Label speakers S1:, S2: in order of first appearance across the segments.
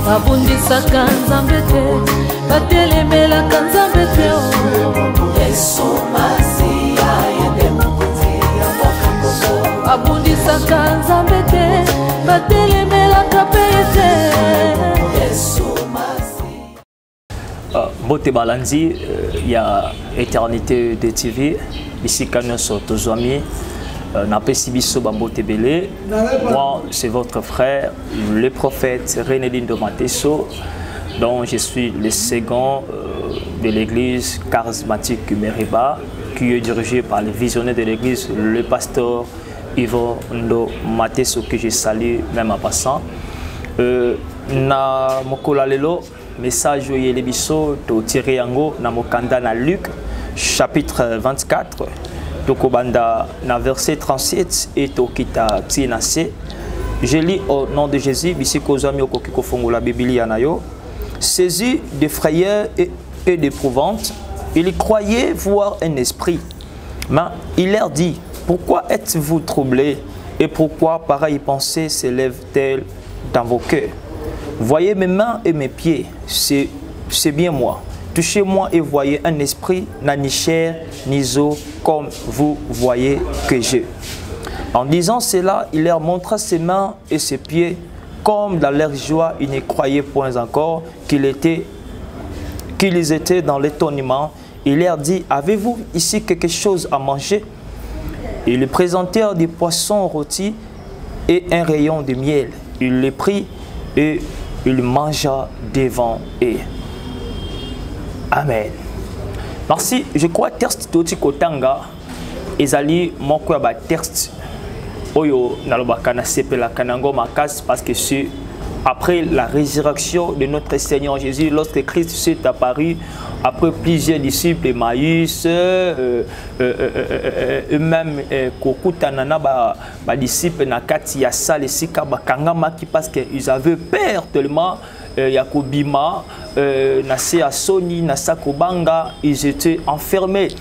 S1: babundisaka nzambe te batelemelaka nzambe te Yesu Masiya yende mokonzi ya mboka Kongo babundisaka nzambe te batelemelaka pe te Yesu Masiya
S2: Mbote Balanzi ya éternité de TV ici Kanyoso Tozwami na Pesibiso Bambote Belé. Moi c'est votre frère le prophète René Lindo Mateso, dont je suis le second de l'église charismatique Meriba, qui est dirigé par le visionnaire de l'église, le pasteur Ivo Ndo Mateso, que je salue même en passant. Na mokola lelo message yelebiso to tiré yango na mokanda na Luc chapitre 24 tokobanda na verset 37 et tokita tinase. Je lis au nom de Jésus bisiko zami okokiko fongola Biblia na yo. Saisi de frayeur et d'épouvante, il croyait voir un esprit. Mais il leur dit: pourquoi êtes-vous troublés et pourquoi pareille pensée s'élève-t-elle dans vos cœurs? Voyez mes mains et mes pieds, c'est bien moi. Touchez-moi et voyez un esprit, n'a ni chair ni os, comme vous voyez que j'ai. En disant cela, il leur montra ses mains et ses pieds. Comme dans leur joie, ils ne croyaient point encore qu'ils étaient dans l'étonnement. Il leur dit: avez-vous ici quelque chose à manger? Ils lui présentèrent des poissons rôtis et un rayon de miel. Il les prit et il mangea devant eux. Amen. Merci. Je crois que texte Toti Kotanga ezali moko ya ba texte oyo nalobaka na sepela kanango makas, parce que c'est après la résurrection de notre Seigneur Jésus, lorsque Christ s'est apparu, après plusieurs disciples, Emmaüs, eux-mêmes, Kokutanana, disciples, Nakati, Yassa, les Sika, Kangamaki, parce qu'ils avaient peur tellement, Yakobima, Nassé Soni, Nasakobanga, ils étaient enfermés.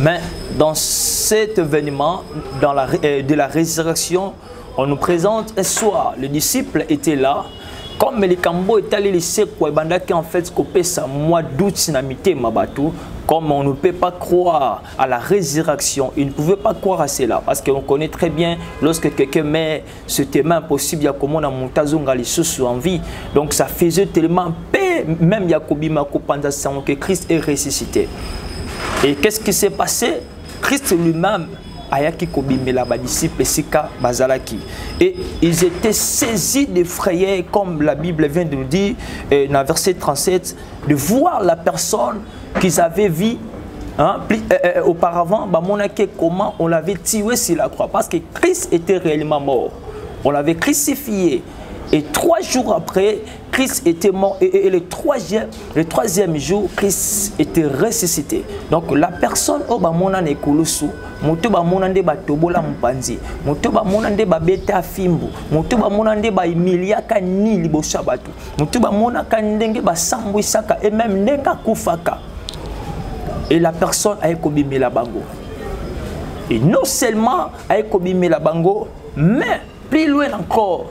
S2: Mais dans cet événement, de la résurrection, on nous présente un soir, les disciples étaient là, comme les Cambo étaient allés laisser quoi, en fait, mois d'août, comme on ne peut pas croire à la résurrection, ils ne pouvaient pas croire à cela, parce qu'on connaît très bien, lorsque quelqu'un met, c'était même impossible, il y a comme on a monté en vie, donc ça faisait tellement paix, même Yacobi Makopanda que Christ est ressuscité. Et qu'est-ce qui s'est passé? Christ lui-même ayaki kobimela ba disciple sika bazalaki, et ils étaient saisis de frayeur, comme la Bible vient de nous dire dans verset 37, de voir la personne qu'ils avaient vue auparavant, comment on l'avait tué sur la croix, parce que Christ était réellement mort, on l'avait crucifié. Et 3 jours après, Christ était mort. Et le troisième jour, Christ était ressuscité. Donc la personne, oh bah mon ane kolosu, moto ba mon ande ba tobola mpanzi, moto ba mon ande ba beta fimbu, moto ba mon ande ba emilia kani libosa batu, moto ba mon aka ndenge ba sambu saka et même nenga kufaka. Et la personne a ekobimi la bango. Et non seulement a ekobimi la bango, mais plus loin encore.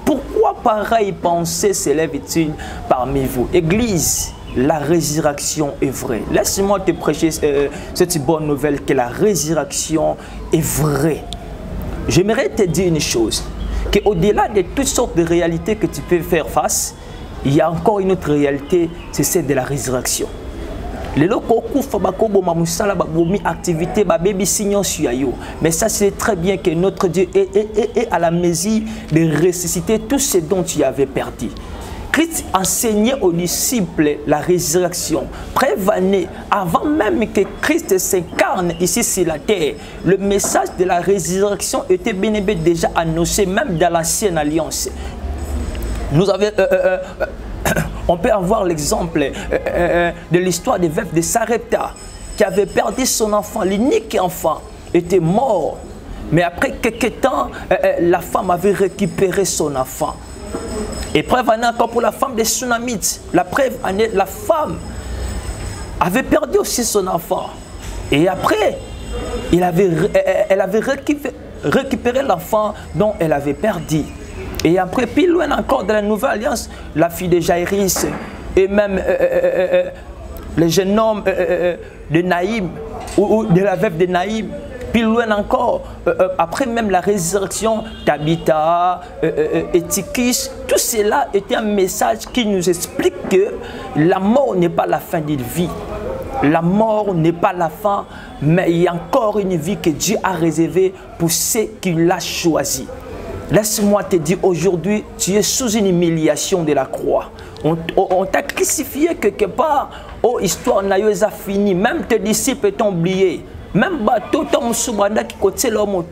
S2: Pourquoi pareille pensée s'élève-t-il parmi vous? Église, la résurrection est vraie. Laisse-moi te prêcher cette bonne nouvelle que la résurrection est vraie. J'aimerais te dire une chose, qu'au-delà de toutes sortes de réalités que tu peux faire face, il y a encore une autre réalité, c'est celle de la résurrection. Mais ça, c'est très bien que notre Dieu est à la mesure de ressusciter tout ce dont tu avais perdu. Christ enseignait aux disciples la résurrection, prévenait avant même que Christ s'incarne ici sur la terre. Le message de la résurrection était bien déjà annoncé même dans l'ancienne alliance. Nous avons on peut avoir l'exemple de l'histoire des veuves de Sarepta qui avait perdu son enfant, l'unique enfant était mort. Mais après quelques temps, la femme avait récupéré son enfant. Et preuve en est encore pour la femme des Tsunamites. La preuve en est, la femme avait perdu aussi son enfant. Et après, elle avait récupéré l'enfant dont elle avait perdu. Et après, plus loin encore dans la Nouvelle Alliance, la fille de Jaïris et même le jeune homme de Naïm ou de la veuve de Naïm. Puis loin encore, après même la résurrection d'Abita, Étiquis, tout cela était un message qui nous explique que la mort n'est pas la fin d'une vie. La mort n'est pas la fin, mais il y a encore une vie que Dieu a réservée pour ceux qui l'ont choisi. Laisse-moi te dire, aujourd'hui, tu es sous une humiliation de la croix. On t'a crucifié quelque part. Oh, histoire n'a pas fini. Même tes disciples t'ont oublié. Même bateau, qui côté l'homme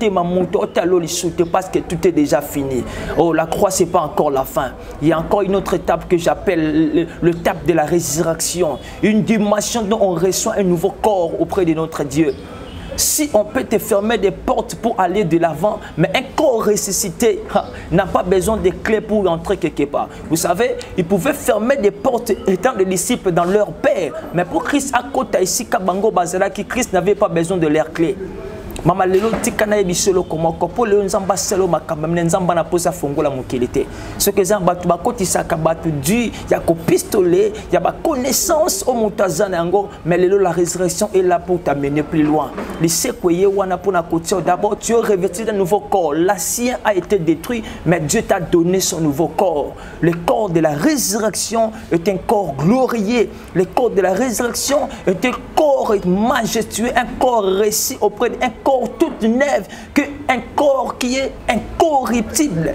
S2: parce que tout est déjà fini. Oh, la croix, c'est pas encore la fin. Il y a encore une autre étape que j'appelle l'étape de la résurrection. Une dimension dont on reçoit un nouveau corps auprès de notre Dieu. Si on peut te fermer des portes pour aller de l'avant, mais un corps ressuscité n'a pas besoin de clés pour entrer quelque part. Vous savez, ils pouvaient fermer des portes étant des disciples dans leur père. Mais pour Christ, à côté ici, Kabango Bazala, qui Christ n'avait pas besoin de leurs clés. Mama lelo tikana ebiselo komoko po lelo nzamba selo makamamne nzamba na posa fongola mokilité ce que nzamba tu bakotisa ka batu du ya ko pistolet ya ba connaissance au montazana yango mais lelo la résurrection est là pour t'amener plus loin lycée koye wana pona kotia d'abord tu es revêtu d'un nouveau corps l'ancien a été détruit mais Dieu t'a donné son nouveau corps. Le corps de la résurrection est un corps glorieux. Le corps de la résurrection est un corps majestueux, un corps réussi auprès d'un corps tout neuf, qu'un corps qui est incorruptible,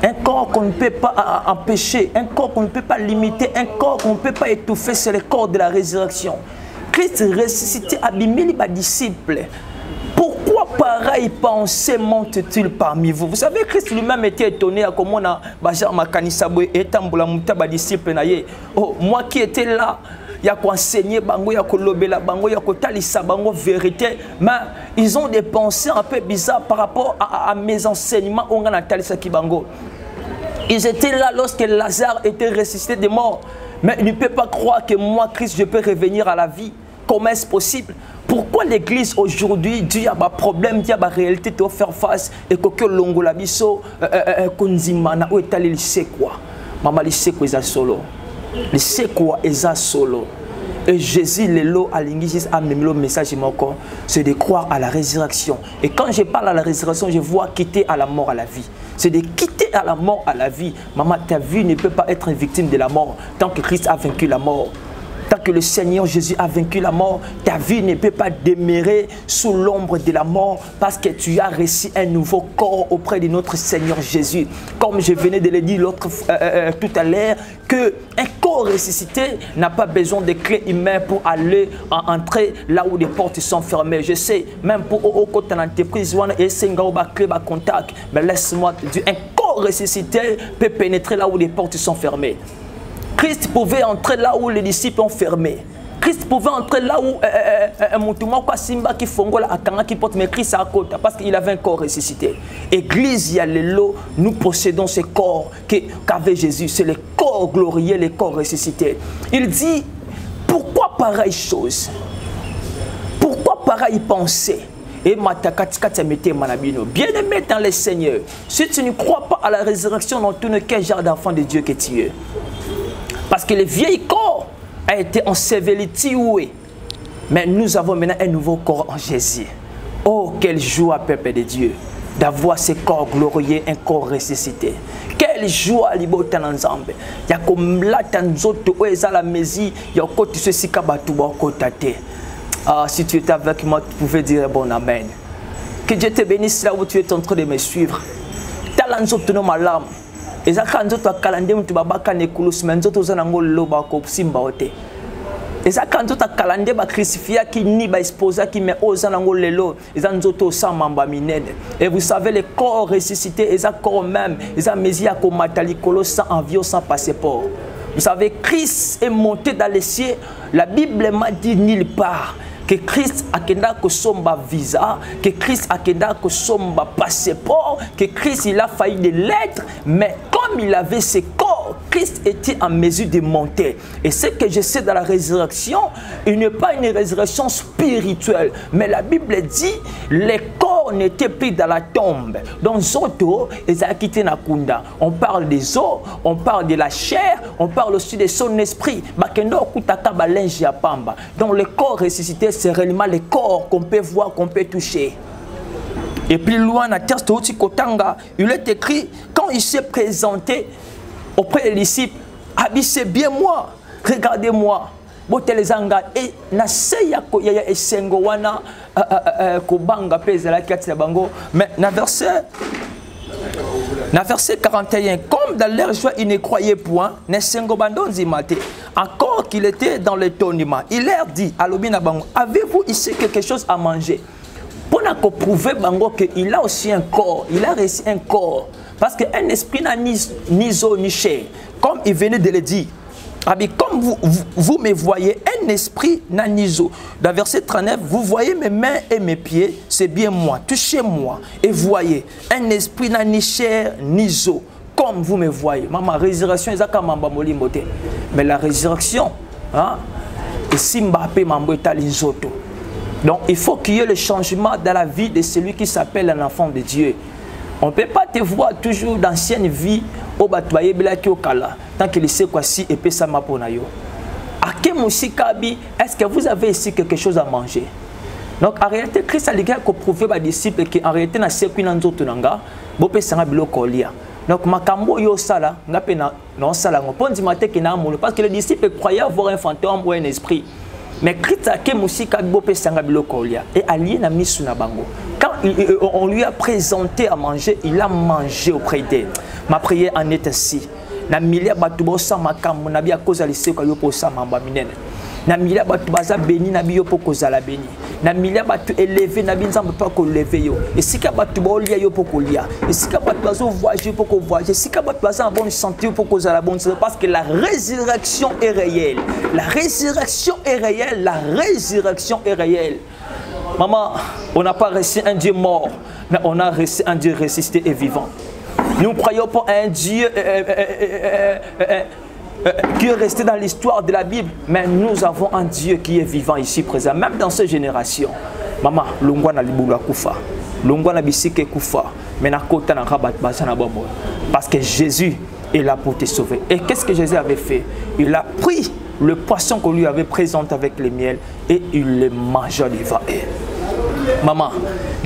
S2: un corps qu'on ne peut pas empêcher, un corps qu'on ne peut pas limiter, un corps qu'on ne peut pas étouffer, c'est le corps de la résurrection. Christ ressuscité a mis les disciples. Pourquoi pareille pensée monte-t-il parmi vous? Vous savez, Christ lui-même était étonné à comment on a disciple. Oh, moi qui étais là, il y a quoi enseigner, il y a quoi lobela, il y a quoi talisa, vérité. Mais ils ont des pensées un peu bizarres par rapport à mes enseignements. Ils étaient là lorsque Lazare était ressuscité des morts. Mais il ne peut pas croire que moi, Christ, je peux revenir à la vie. Comment est-ce possible? Pourquoi l'église aujourd'hui, Dieu y a des problèmes, il y a des réalités à faire face et que l'ongo la biso, konzimana ou étalé le sait quoi? Maman le sait quoi solo? Le sait quoi solo? Et Jésus le lot à l'ingésis a même le message c'est de croire à la résurrection. Et quand je parle à la résurrection, je vois quitter à la mort à la vie. C'est de quitter à la mort à la vie. Maman, ta vie ne peut pas être victime de la mort tant que Christ a vaincu la mort. Tant que le Seigneur Jésus a vaincu la mort, ta vie ne peut pas demeurer sous l'ombre de la mort parce que tu as reçu un nouveau corps auprès de notre Seigneur Jésus. Comme je venais de le dire tout à l'heure, qu'un corps ressuscité n'a pas besoin de clés humaines pour aller entrer là où les portes sont fermées. Je sais, même pour une entreprise, mais laisse-moi te dire, un corps ressuscité peut pénétrer là où les portes sont fermées. Christ pouvait entrer là où les disciples ont fermé. Christ pouvait entrer là où Simba qui fongola akanga qui porte mais Christ à côté parce qu'il avait un corps ressuscité. Église, il y a le lot, nous possédons ce corps qu'avait Jésus, c'est le corps glorieux, le corps ressuscité. Il dit, pourquoi pareille chose? Pourquoi pareille pensée? Et bien aimé dans le Seigneur, si tu ne crois pas à la résurrection, dans tout quel genre d'enfant de Dieu que tu es. Parce que le vieil corps a été enseveli, tué. Mais nous avons maintenant un nouveau corps en Jésus. Oh, quelle joie, peuple de Dieu, d'avoir ce corps glorieux, un corps ressuscité. Quelle joie, libota n'ensemble. Il y a comme là, tanzoto, la mesi, il y a côté ceci kabatuba côté. Ah, si tu étais avec moi, tu pouvais dire bon amen. Que Dieu te bénisse là où tu es en train de me suivre. Talanzoto no malam. Et ça quand tu as calendé tu vas baka nekulus menzoto zanango loba ko simba ote. Et ça quand tu as calendé ba crucifié qui ni ba exposa qui met aux zanango lelo et zanzoto sans mamba minene. Et vous savez les corps ressuscités et ça corps même et ça mesia ko matalikolo sans avion sans passeport. Vous savez Christ est monté dans les cieux. La Bible m'a dit nulle part que Christ a kenda ko somba visa, que Christ a kenda ko somba passeport, que Christ il a failli des lettres, mais comme il avait ses corps, Christ était en mesure de monter. Et ce que je sais dans la résurrection, il n'est pas une résurrection spirituelle, mais la Bible dit les corps corps n'était plus dans la tombe. Donc, Zoto, ils ont quitté Nakunda. On parle des os, on parle de la chair, on parle aussi de son esprit. Donc, le corps ressuscité, c'est réellement le corps qu'on peut voir, qu'on peut toucher. Et plus loin, il est écrit, quand il s'est présenté auprès des disciples, c'est bien moi, regardez-moi. Et na seya ko ya esengo wana ko banga pesa la kati bango, mais na verset 41, comme dans leur joie ils ne croyaient point, ne sengo bandonzi maté, encore qu'il était dans l'étonnement, il leur dit alobina bango, avez-vous ici quelque chose à manger? Pour prouver bango qu'il a aussi un corps, il a reçu un corps, parce qu'un esprit n'a ni zo ni chair, comme il venait de le dire. Comme vous me voyez, un esprit n'a ni zo. Dans verset 39, vous voyez mes mains et mes pieds, c'est bien moi. Touchez-moi et voyez. Un esprit n'a ni chair ni zo. Comme vous me voyez. Maman, résurrection, mais la résurrection, hein, et Simbape Mamboeta Linzoto. Donc il faut qu'il y ait le changement dans la vie de celui qui s'appelle un enfant de Dieu. On ne peut pas te voir toujours d'ancienne vie au Batouaye Belaki au Kala, tant qu'il sait quoi si et pesa maponayo. Est-ce que vous avez ici quelque chose à manger? Donc en réalité, Christ a dit qu'il prouvé aux disciples qu'en réalité, na sepi na nzoto nanga, bopé sanga biloko lia. Donc makambo yo sala, ngape na non sala ngopondi mate ki na amono, parce que les disciples croyaient avoir un fantôme ou un esprit. Mais Christ a et allié na misu na bango. Quand on lui a présenté à manger, il a mangé auprès d'elle. Ma prière en est ainsi. Na milia batubo sa makamu na bia koza lise ko yopo sa mamba minene. Na milia batu baza béni na biyo poko zala béni. Na milia batu élevé na binzamba pas ko lever yo. Et si ka batu ba olia yo poko lia. Et si ka batu bazo voyager poko voyager. Si ka batu baza en bonne santé poko zala bonne santé, parce que la résurrection est réelle. La résurrection est réelle. La résurrection est réelle. Maman, on n'a pas reçu un Dieu mort, mais on a reçu un Dieu ressuscité et vivant. Nous croyons pas un Dieu qui est resté dans l'histoire de la Bible, mais nous avons un Dieu qui est vivant ici présent, même dans cette génération. Maman, l'ongwa na libula kufa, l'ongwa na bisike kufa, mais na kota na rabat bazana bomo, parce que Jésus est là pour te sauver. Et qu'est-ce que Jésus avait fait? Il a pris le poisson qu'on lui avait présenté avec le miel et il le mangea devant elle. Maman,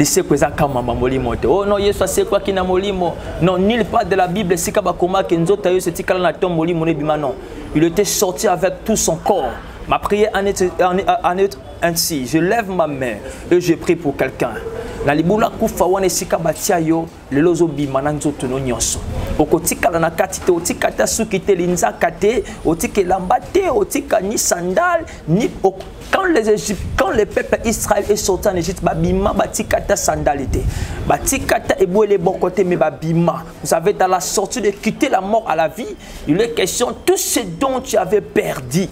S2: c'est quoi ça comme maman molimo? Oh non, Yesu c'est quoi qui na molimo? Non, nulle part de la Bible c'est kabakoma kenzo tayo c'est tikala na tom molimo ne bima non. Il était sorti avec tout son corps. Ma prière en est ainsi. Je lève ma main et je prie pour quelqu'un. Na libula kufa wane sika batia yo lelozo bima na nzoto no nyonso. Okotika na kati te otikata suki te linza kate otike lambate otika ni sandal ni quand le peuple Israël est sorti en Égypte, babima batikata sandalité. Batikata eboué bon côté mais babima. Vous savez dans la sortie de quitter la mort à la vie, il est question tout ce dont tu avais perdu.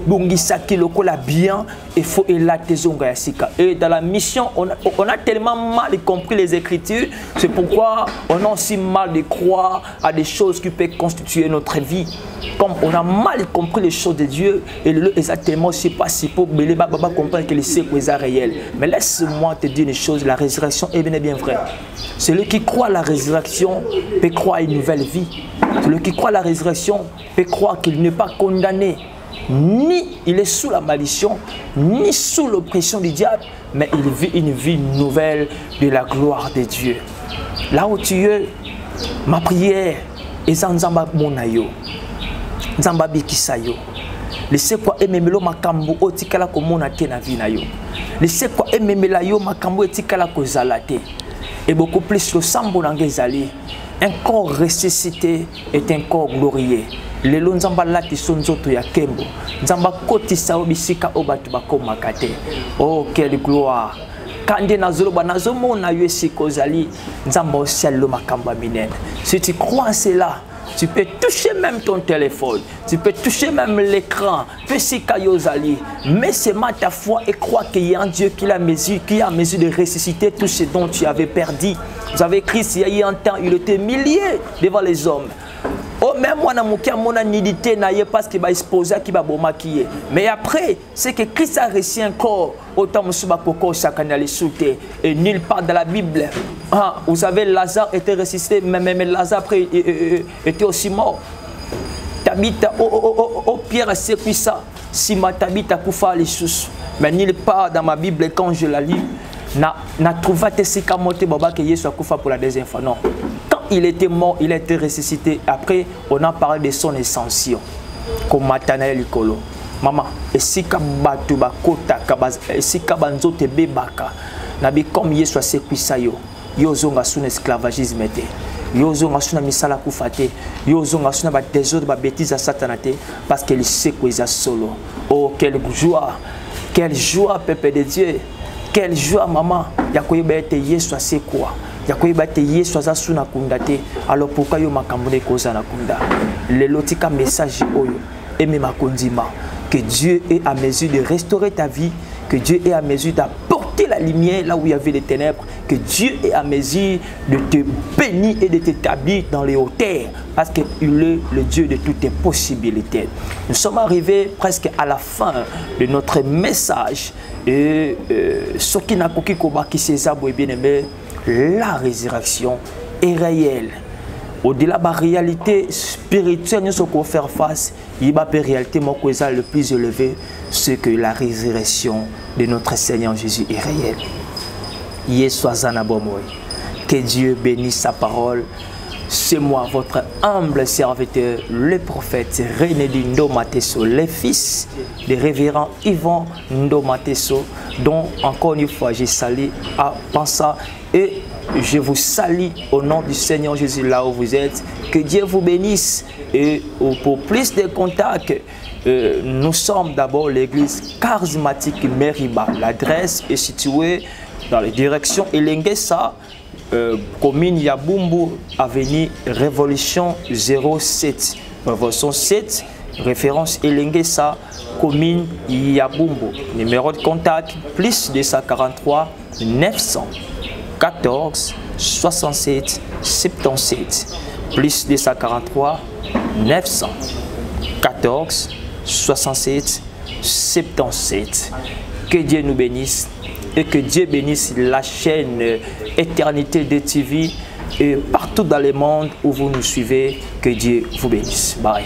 S2: Bungisaki, lokola bien, il faut et dans la mission, on a tellement mal compris les Écritures, c'est pourquoi on a aussi mal de croire à des choses qui peuvent constituer notre vie. Comme on a mal compris les choses de Dieu, et le exactement c'est pas si pour comprendre que les secrets sont réels. Mais laisse-moi te dire une chose, la résurrection est bien vraie. Celui qui croit à la résurrection peut croire à une nouvelle vie. Celui qui croit à la résurrection peut croire qu'il n'est pas condamné. Ni il est sous la malédiction, ni sous l'oppression du diable, mais il vit une vie nouvelle de la gloire de Dieu. Là où tu es, ma prière est Nzamba Monayo, Nzamba Bikisayo. Laissez quoi ememelo makambo otikala ko monate na vie na yo. Laissez quoi ememela yo makambo otikala ko zalate. Et beaucoup plus le sambo nangezali. Un corps ressuscité est un corps glorieux. Les lonzamba lati sonzoto ya kembo. Nzamba koti sao bisika obatu bakoma kate. Oh quelle gloire. Kande nazoloba nazomona yesi kozali. Nzamba osialo makamba minene. Si tu crois en cela, tu peux toucher même ton téléphone, tu peux toucher même l'écran, mais c'est ma ta foi et crois qu'il y a un Dieu qui a mesure de ressusciter tout ce dont tu avais perdu. Vous avez Christ, il y a eu un temps, il était humilié devant les hommes. Oh, même moi, mon nidité parce qu'il va exposer qui va bomaki. Mais après, c'est que Christ a reçu un corps, autant et nulle part dans la Bible. Ah, vous savez, Lazare était ressuscité, même Lazare après était aussi mort. Tabitha, Pierre, c'est puis ça. Si ma Tabitha Koufa les sous. Mais nulle part dans ma Bible, quand je la lis, n'a trouvé que Jésus a Koufa pour la deuxième fois. Non. Il était mort, il a été ressuscité. Après, on a parlé de son ascension. Comme Matanael Likolo. Maman, et si kabatu bakota kabaz, et si kabanzo te bebaka, nabi comme Yesu a sécuit ça yo, yo zonga sous esclavagisme te, yo zonga sous na misala kufate, yo zonga sous na ba désordre ba bêtise à satanate, parce qu'il sait quoi ils a solo. Oh quelle joie peuple de Dieu, quelle joie maman, yakoyeba te Yesu a c'est quoi. Yakoyeba te Yesu a suna kundate, alors pourquoi yo makambone koza na kunda, le lotika message oyo, aimé ma kondima. Que Dieu est à mesure de restaurer ta vie, que Dieu est à mesure d'apporter la lumière là où il y avait les ténèbres, que Dieu est à mesure de te bénir et de t'établir dans les hauteurs, parce qu'il est le Dieu de toutes tes possibilités. Nous sommes arrivés presque à la fin de notre message. Et ce qui n'a pas qui bien aimé, la résurrection est réelle. Au-delà de la réalité spirituelle, nous devons faire face. Il y a une réalité le plus élevée, c'est que la résurrection de notre Seigneur Jésus est réelle. Que Dieu bénisse sa parole. C'est moi, votre humble serviteur, le prophète René Ndomateso, le fils du révérend Yvan Ndomateso, dont encore une fois j'ai salué à Pansa et je vous salue au nom du Seigneur Jésus là où vous êtes. Que Dieu vous bénisse. Et pour plus de contacts, nous sommes d'abord l'église charismatique Meriba. L'adresse est située dans la direction Elengesa, commune Yabumbu, avenue Révolution 07. Version 7, référence Elengesa, commune Yabumbu. Numéro de contact plus 243 900 14 67 77 plus 243 900 14 67 77. Que Dieu nous bénisse et que Dieu bénisse la chaîne Éternité de TV et partout dans le monde où vous nous suivez. Que Dieu vous bénisse. Bye.